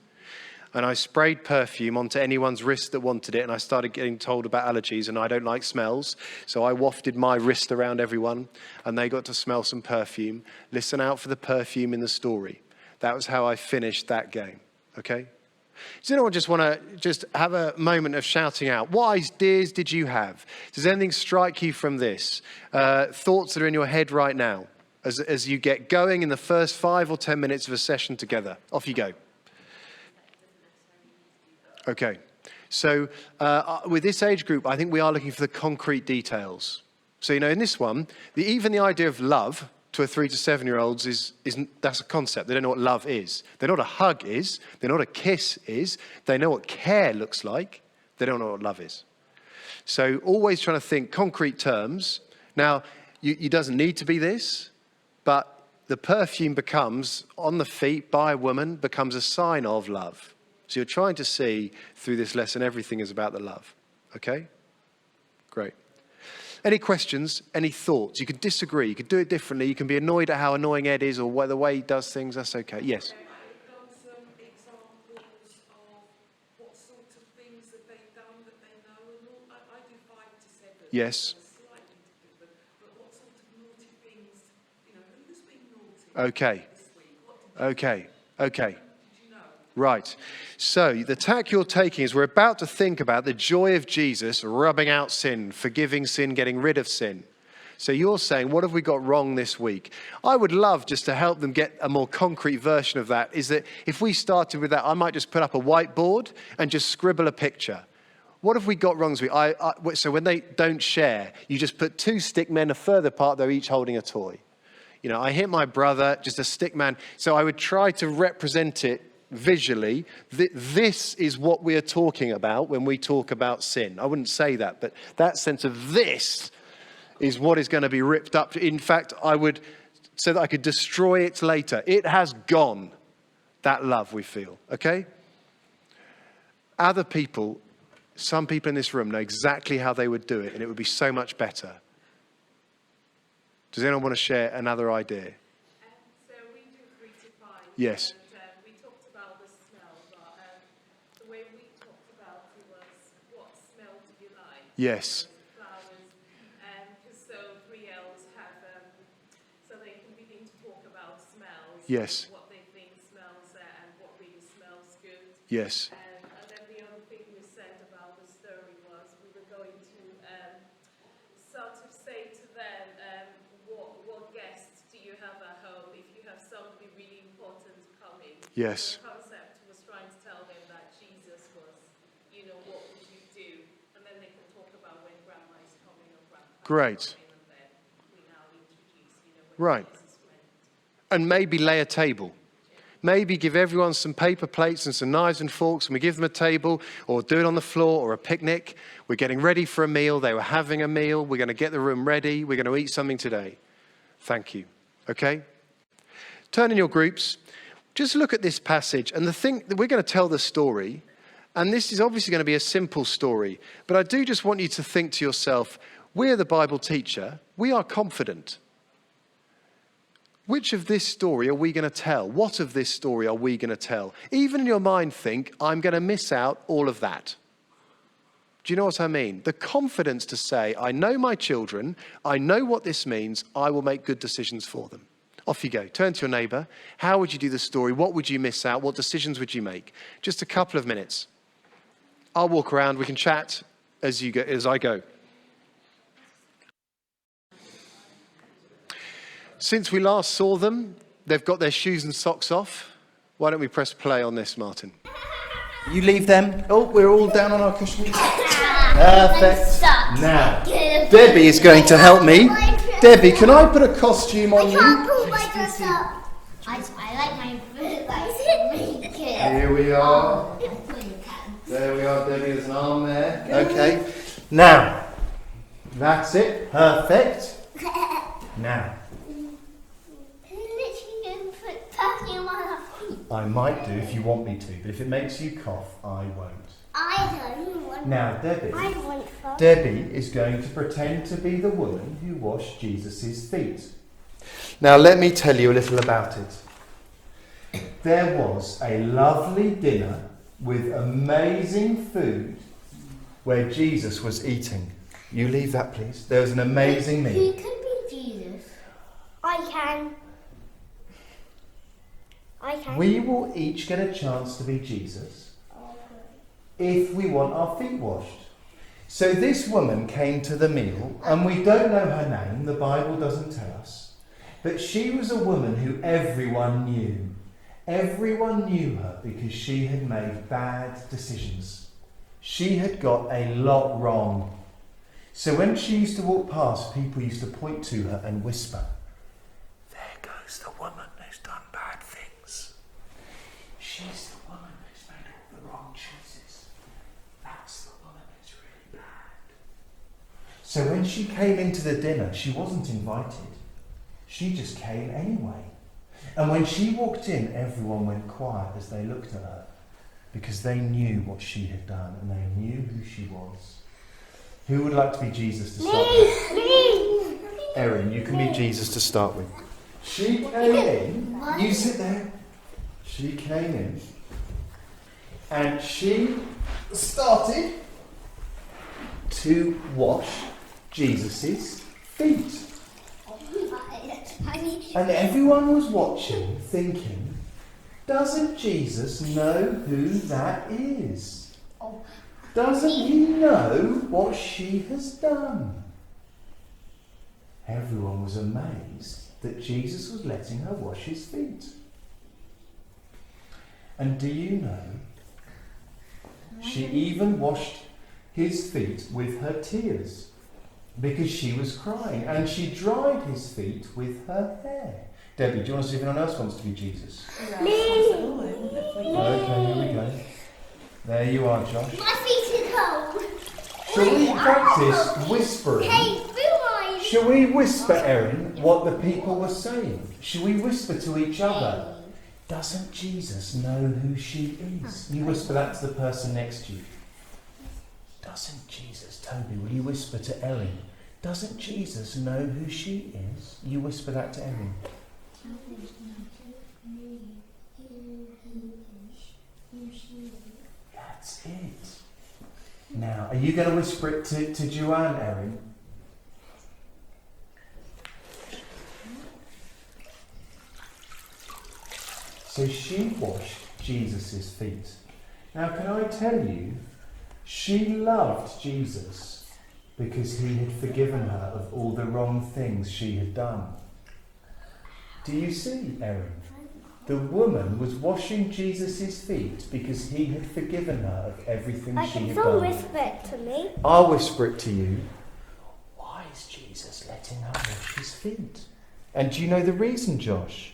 [SPEAKER 1] And I sprayed perfume onto anyone's wrist that wanted it, and I started getting told about allergies, and I don't like smells. So I wafted my wrist around everyone, and they got to smell some perfume. Listen out for the perfume in the story. That was how I finished that game, okay? Does anyone just want to have a moment of shouting out? What ideas did you have? Does anything strike you from this? Thoughts that are in your head right now as you get going in the first 5 or 10 minutes of a session together? Off you go. Okay, so with this age group, I think we are looking for the concrete details. So, you know, in this one, even the idea of love to a 3 to 7-year-olds that's a concept. They don't know what love is. They know what a hug is. They know what a kiss is. They know what care looks like. They don't know what love is. So always trying to think concrete terms. Now, it doesn't need to be this, but the perfume becomes, on the feet by a woman, becomes a sign of love. So you're trying to see through this lesson, everything is about the love. Okay? Great. Any questions? Any thoughts? You could disagree. You could do it differently. You can be annoyed at how annoying Ed is or the way he does things. That's okay. Yes?
[SPEAKER 5] I've got some examples of what sort of things that they've done that they know. And all, I do 5 to 7.
[SPEAKER 1] Yes.
[SPEAKER 5] Slightly different. But what sort of naughty things, you know, who's been naughty
[SPEAKER 1] Okay.
[SPEAKER 5] this week? What did
[SPEAKER 1] Okay. Okay.
[SPEAKER 5] you know?
[SPEAKER 1] Right. So the tack you're taking is we're about to think about the joy of Jesus rubbing out sin, forgiving sin, getting rid of sin. So you're saying, what have we got wrong this week? I would love just to help them get a more concrete version of that, is that if we started with that, I might just put up a whiteboard and just scribble a picture. What have we got wrong this week? So when they don't share, you just put 2 stick men a further apart, they're each holding a toy. You know, I hit my brother, just a stick man. So I would try to represent it visually. This is what we are talking about when we talk about sin. I wouldn't say that, but that sense of this is what is going to be ripped up. In fact, I would, so that I could destroy it later. It has gone, that love we feel, okay? Other people, some people in this room know exactly how they would do it, and it would be so much better. Does anyone want to share another idea?
[SPEAKER 5] So we do 3 to 5
[SPEAKER 1] Yes.
[SPEAKER 3] And we talked about the smell, but the way we talked about it was what smell do you like?
[SPEAKER 1] Yes.
[SPEAKER 3] Flowers, because so 3Ls have, so they can begin to talk about smells.
[SPEAKER 1] Yes.
[SPEAKER 3] What they think smells and what really smells good.
[SPEAKER 1] Yes.
[SPEAKER 3] And then the other thing we said about the story was we were going to sort of say to them, what guests do you have at home if you have somebody really important coming?
[SPEAKER 1] Yes.
[SPEAKER 3] The concept was trying to tell them that Jesus was, what would you do? And then they can talk about when grandma is coming or grandpa
[SPEAKER 1] Great.
[SPEAKER 3] is coming, and then we now introduce, when
[SPEAKER 1] Right.
[SPEAKER 3] Jesus went.
[SPEAKER 1] And maybe lay a table. Maybe give everyone some paper plates and some knives and forks, and we give them a table, or do it on the floor, or a picnic. We're getting ready for a meal. They were having a meal. We're going to get the room ready. We're going to eat something today. Thank you. Okay? Turn in your groups. Just look at this passage. And the thing that we're going to tell the story, and this is obviously going to be a simple story, but I do just want you to think to yourself, we're the Bible teacher. We are confident. Which of this story are we going to tell? What of this story are we going to tell? Even in your mind, think, I'm going to miss out all of that. Do you know what I mean? The confidence to say, I know my children, I know what this means, I will make good decisions for them. Off you go. Turn to your neighbour. How would you do the story? What would you miss out? What decisions would you make? Just a couple of minutes. I'll walk around. We can chat as I go. Since we last saw them, they've got their shoes and socks off. Why don't we press play on this, Martin?
[SPEAKER 8] You leave them. Oh, we're all down on our cushions. Perfect. Now, Debbie is going to help me. Debbie, can I put a costume on you?
[SPEAKER 7] pull my dress up. I like my foot like
[SPEAKER 8] Here we are. There we are, Debbie. There's an arm there. Okay. Now, that's it. Perfect. Now, I might do if you want me to, but if it makes you cough, I won't.
[SPEAKER 7] I don't want.
[SPEAKER 8] Now, Debbie.
[SPEAKER 7] I want fun.
[SPEAKER 8] Debbie is going to pretend to be the woman who washed Jesus' feet. Now, let me tell you a little about it. There was a lovely dinner with amazing food where Jesus was eating. You leave that, please. There was an amazing
[SPEAKER 7] Who
[SPEAKER 8] meal.
[SPEAKER 7] could be Jesus? I can.
[SPEAKER 8] We will each get a chance to be Jesus if we want our feet washed. So this woman came to the meal, and we don't know her name, the Bible doesn't tell us, but she was a woman who everyone knew. Everyone knew her because she had made bad decisions. She had got a lot wrong. So when she used to walk past, people used to point to her and whisper, "There goes the woman who's done bad things. She's the woman who's made all the wrong choices. That's the woman who's really bad." So when she came into the dinner, she wasn't invited. She just came anyway. And when she walked in, everyone went quiet as they looked at her, because they knew what she had done and they knew who she was. Who would like to be Jesus to start with?
[SPEAKER 7] Me.
[SPEAKER 8] Erin, you can be Jesus to start with. She came in. You sit there. She came in. And she started to wash Jesus' feet. And everyone was watching, thinking, doesn't Jesus know who that is? Doesn't he know what she has done? Everyone was amazed that Jesus was letting her wash his feet. And do you know, she even washed his feet with her tears because she was crying, and she dried his feet with her hair. Debbie, do you want to see if anyone else wants to be Jesus?
[SPEAKER 9] Me.
[SPEAKER 8] Okay, here we go. There you are, Josh.
[SPEAKER 7] My feet are cold.
[SPEAKER 8] Shall we practice whispering?
[SPEAKER 7] Hey, rewind.
[SPEAKER 8] Shall we whisper, Erin, what the people were saying? Shall we whisper to each other? Doesn't Jesus know who she is? You whisper that to the person next to you. Doesn't Jesus, Toby, will you whisper to Erin? Doesn't Jesus know who she is? You whisper that to Erin. Are you going to whisper it to Joanne, Erin? So she washed Jesus' feet. Now, can I tell you, she loved Jesus because he had forgiven her of all the wrong things she had done. Do you see, Erin? The woman was washing Jesus' feet because he had forgiven her of everything she had done.
[SPEAKER 7] Whisper it to me.
[SPEAKER 8] I'll whisper it to you. Why is Jesus letting her wash his feet? And do you know the reason, Josh?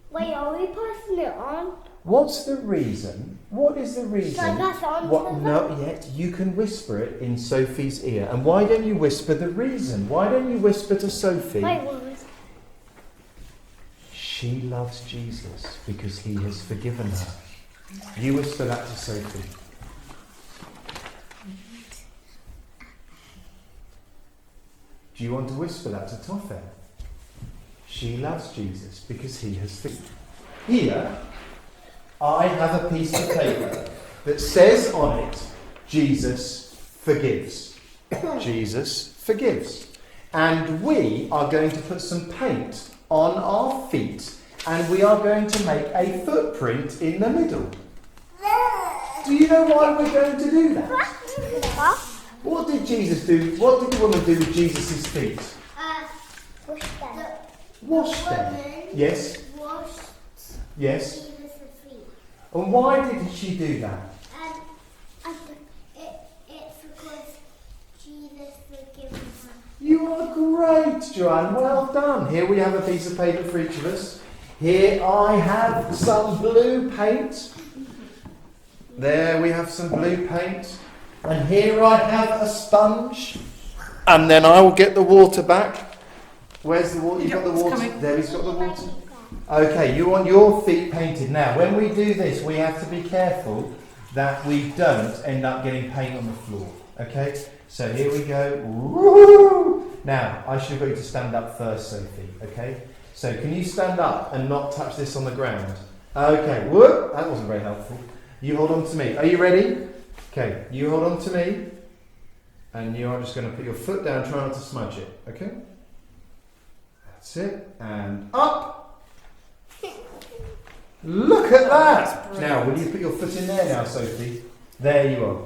[SPEAKER 7] Wait, are we passing it on?
[SPEAKER 8] What's the reason? What is the reason?
[SPEAKER 7] Shall I pass it on
[SPEAKER 8] What?
[SPEAKER 7] to them?
[SPEAKER 8] Not yet. You can whisper it in Sophie's ear. And why don't you whisper the reason? Why don't you whisper to Sophie?
[SPEAKER 7] Wait, what was
[SPEAKER 8] She loves Jesus because he has forgiven her. You whisper that to Sophie. Do you want to whisper that to Toffer? She loves Jesus because he has forgiven her. Here, I have a piece of paper that says on it, Jesus forgives. Jesus forgives. And we are going to put some paint on our feet and we are going to make a footprint in the middle. Do you know why we're going to do that? What did Jesus do? What did the woman do with Jesus' feet?
[SPEAKER 7] wash them.
[SPEAKER 8] Wash them. Yes.
[SPEAKER 7] Washed
[SPEAKER 8] Yes.
[SPEAKER 7] Jesus' feet.
[SPEAKER 8] And why did she do that?
[SPEAKER 7] It's because Jesus forgiven her.
[SPEAKER 8] You are great, Joanne. Well done. Here we have a piece of paper for each of us. Here I have some blue paint. There we have some blue paint. And here I have a sponge. And then I will get the water back. Where's the water? You've got the
[SPEAKER 9] It's
[SPEAKER 8] water.
[SPEAKER 9] coming.
[SPEAKER 8] There, he's got the water. Okay, you want your feet painted. Now, when we do this, we have to be careful that we don't end up getting paint on the floor. Okay? So here we go. Woo! Now, I should have got you to stand up first, Sophie. Okay? So can you stand up and not touch this on the ground? Okay. Whoop! That wasn't very helpful. You hold on to me. Are you ready? Okay. You hold on to me. And you are just going to put your foot down, try not to smudge it. Okay? That's it. And up! Look at that! Now, will you put your foot in there now, Sophie? There you are.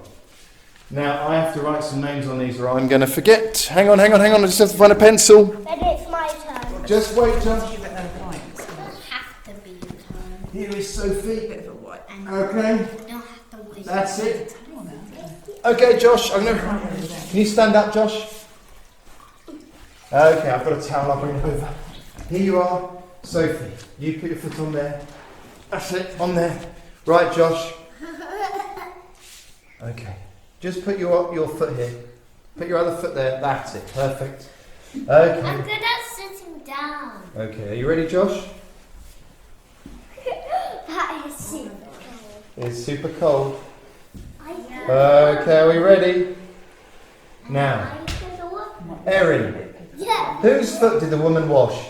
[SPEAKER 8] Now, I have to write some names on these or I'm going to forget. Hang on. I just have to find a pencil.
[SPEAKER 7] Then it's my turn.
[SPEAKER 8] Just wait, Josh.
[SPEAKER 9] Give it a bite.
[SPEAKER 7] It doesn't have to be your turn.
[SPEAKER 8] Here is Sophie.
[SPEAKER 9] Bit of a white.
[SPEAKER 8] Okay,
[SPEAKER 7] You don't have to wait.
[SPEAKER 8] that's it.
[SPEAKER 9] Come on now.
[SPEAKER 8] Okay, Josh, I'm going to... Can you stand up, Josh? Okay, I've got a towel, I'll bring it over. Here you are. Sophie, you put your foot on there. That's it, on there. Right, Josh. Okay. Just put your foot here. Put your other foot there. That's it. Perfect.
[SPEAKER 7] I'm
[SPEAKER 8] Okay.
[SPEAKER 7] good at sitting down.
[SPEAKER 8] Okay, are you ready, Josh?
[SPEAKER 7] That is super cold.
[SPEAKER 8] It's super cold.
[SPEAKER 7] I
[SPEAKER 8] Okay, are we ready? Now,
[SPEAKER 7] I'm gonna walk.
[SPEAKER 8] Erin,
[SPEAKER 7] Yeah.
[SPEAKER 8] whose foot did the woman wash?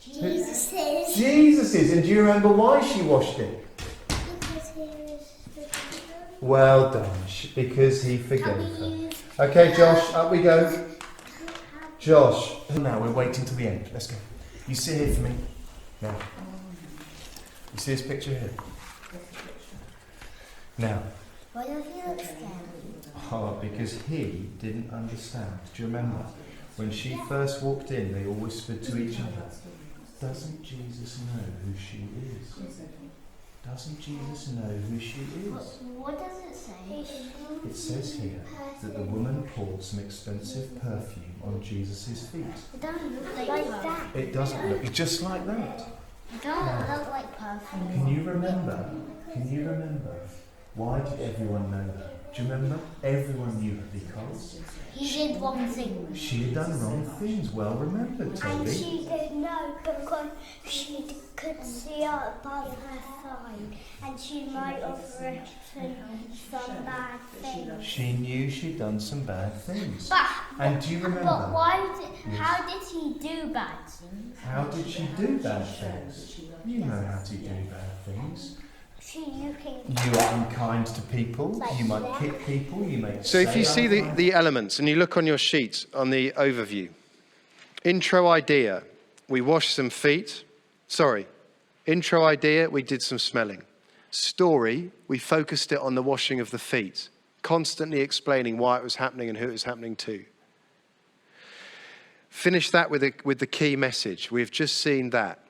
[SPEAKER 7] Jesus is.
[SPEAKER 8] Jesus's. And do you remember why she washed it?
[SPEAKER 7] Because he is forgiven.
[SPEAKER 8] Well done. Because he forgave
[SPEAKER 7] Can
[SPEAKER 8] her.
[SPEAKER 7] we use
[SPEAKER 8] Okay, Josh, up we go. Josh. Now we're waiting till the end. Let's go. You sit here for me. Now. You see this picture here? Now.
[SPEAKER 7] why does he look scared?
[SPEAKER 8] Oh, because he didn't understand. Do you remember? When she first walked in, they all whispered to each other, doesn't Jesus know who she is? Doesn't Jesus know who she is?
[SPEAKER 7] What does it say?
[SPEAKER 8] It says here that the woman poured some expensive perfume on Jesus' feet.
[SPEAKER 7] It doesn't look like that.
[SPEAKER 8] It doesn't look just like that.
[SPEAKER 7] It doesn't look like perfume.
[SPEAKER 8] Can you remember? Why did everyone know that? Do you remember? Everyone knew her because
[SPEAKER 7] He did wrong things.
[SPEAKER 8] she had done wrong things. Well remembered,
[SPEAKER 7] And
[SPEAKER 8] Toby.
[SPEAKER 7] she didn't know because she could see her above her thigh, and she might have written some bad things.
[SPEAKER 8] She knew she'd done some bad things.
[SPEAKER 7] But,
[SPEAKER 8] And do you
[SPEAKER 7] but
[SPEAKER 8] remember?
[SPEAKER 7] how did he do bad things?
[SPEAKER 8] How did she do bad things? You know how to do bad things.
[SPEAKER 7] you can.
[SPEAKER 8] You are unkind to people.
[SPEAKER 7] Like
[SPEAKER 8] You might
[SPEAKER 7] that.
[SPEAKER 8] kick people. You may
[SPEAKER 1] So if
[SPEAKER 8] say
[SPEAKER 1] you see
[SPEAKER 8] unkind-
[SPEAKER 1] the elements and you look on your sheet on the overview, intro idea, we washed some feet. Sorry, intro idea, we did some smelling. Story, we focused it on the washing of the feet, constantly explaining why it was happening and who it was happening to. Finish that with the key message. We've just seen that.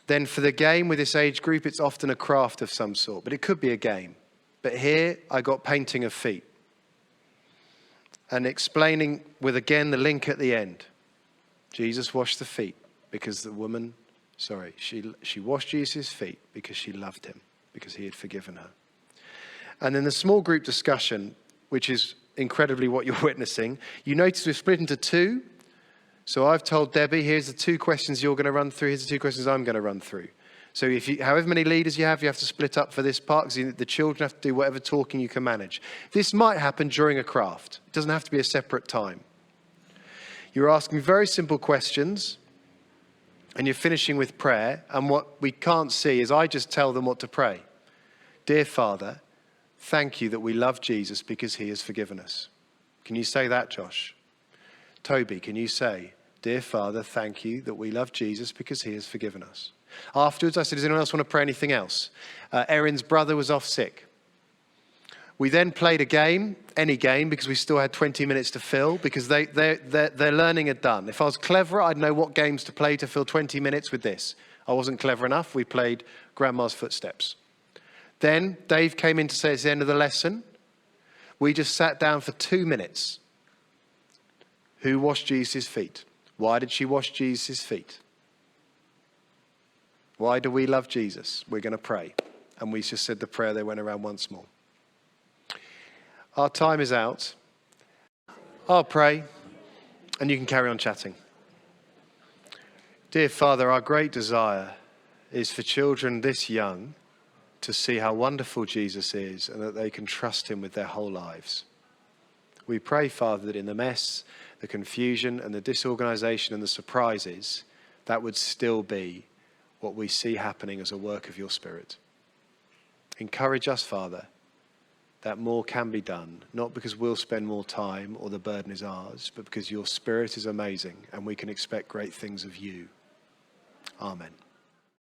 [SPEAKER 1] Then for the game with this age group, it's often a craft of some sort, but it could be a game. But here I got painting of feet. And explaining with, again, the link at the end. Jesus washed the feet because the woman, she washed Jesus' feet because she loved him, because he had forgiven her. And then the small group discussion, which is incredibly what you're witnessing, you notice we've split into two. So I've told Debbie, here's the 2 questions you're going to run through, here's the 2 questions I'm going to run through. So if you, however many leaders you have to split up for this part, because the children have to do whatever talking you can manage. This might happen during a craft. It doesn't have to be a separate time. You're asking very simple questions, and you're finishing with prayer, and what we can't see is I just tell them what to pray. Dear Father, thank you that we love Jesus because he has forgiven us. Can you say that, Josh? Toby, can you say, Dear Father, thank you that we love Jesus because he has forgiven us. Afterwards, I said, does anyone else want to pray anything else? Erin's brother was off sick. We then played a game, any game, because we still had 20 minutes to fill, because their learning had done. If I was cleverer, I'd know what games to play to fill 20 minutes with this. I wasn't clever enough. We played Grandma's Footsteps. Then Dave came in to say it's the end of the lesson. We just sat down for 2 minutes. Who washed Jesus' feet? Why did she wash Jesus' feet? Why do we love Jesus? We're going to pray. And we just said the prayer, they went around once more. Our time is out. I'll pray, and you can carry on chatting. Dear Father, our great desire is for children this young to see how wonderful Jesus is and that they can trust him with their whole lives. We pray, Father, that in the mess, the confusion and the disorganization and the surprises, that would still be what we see happening as a work of your Spirit. Encourage us, Father, that more can be done, not because we'll spend more time or the burden is ours, but because your Spirit is amazing and we can expect great things of you. Amen.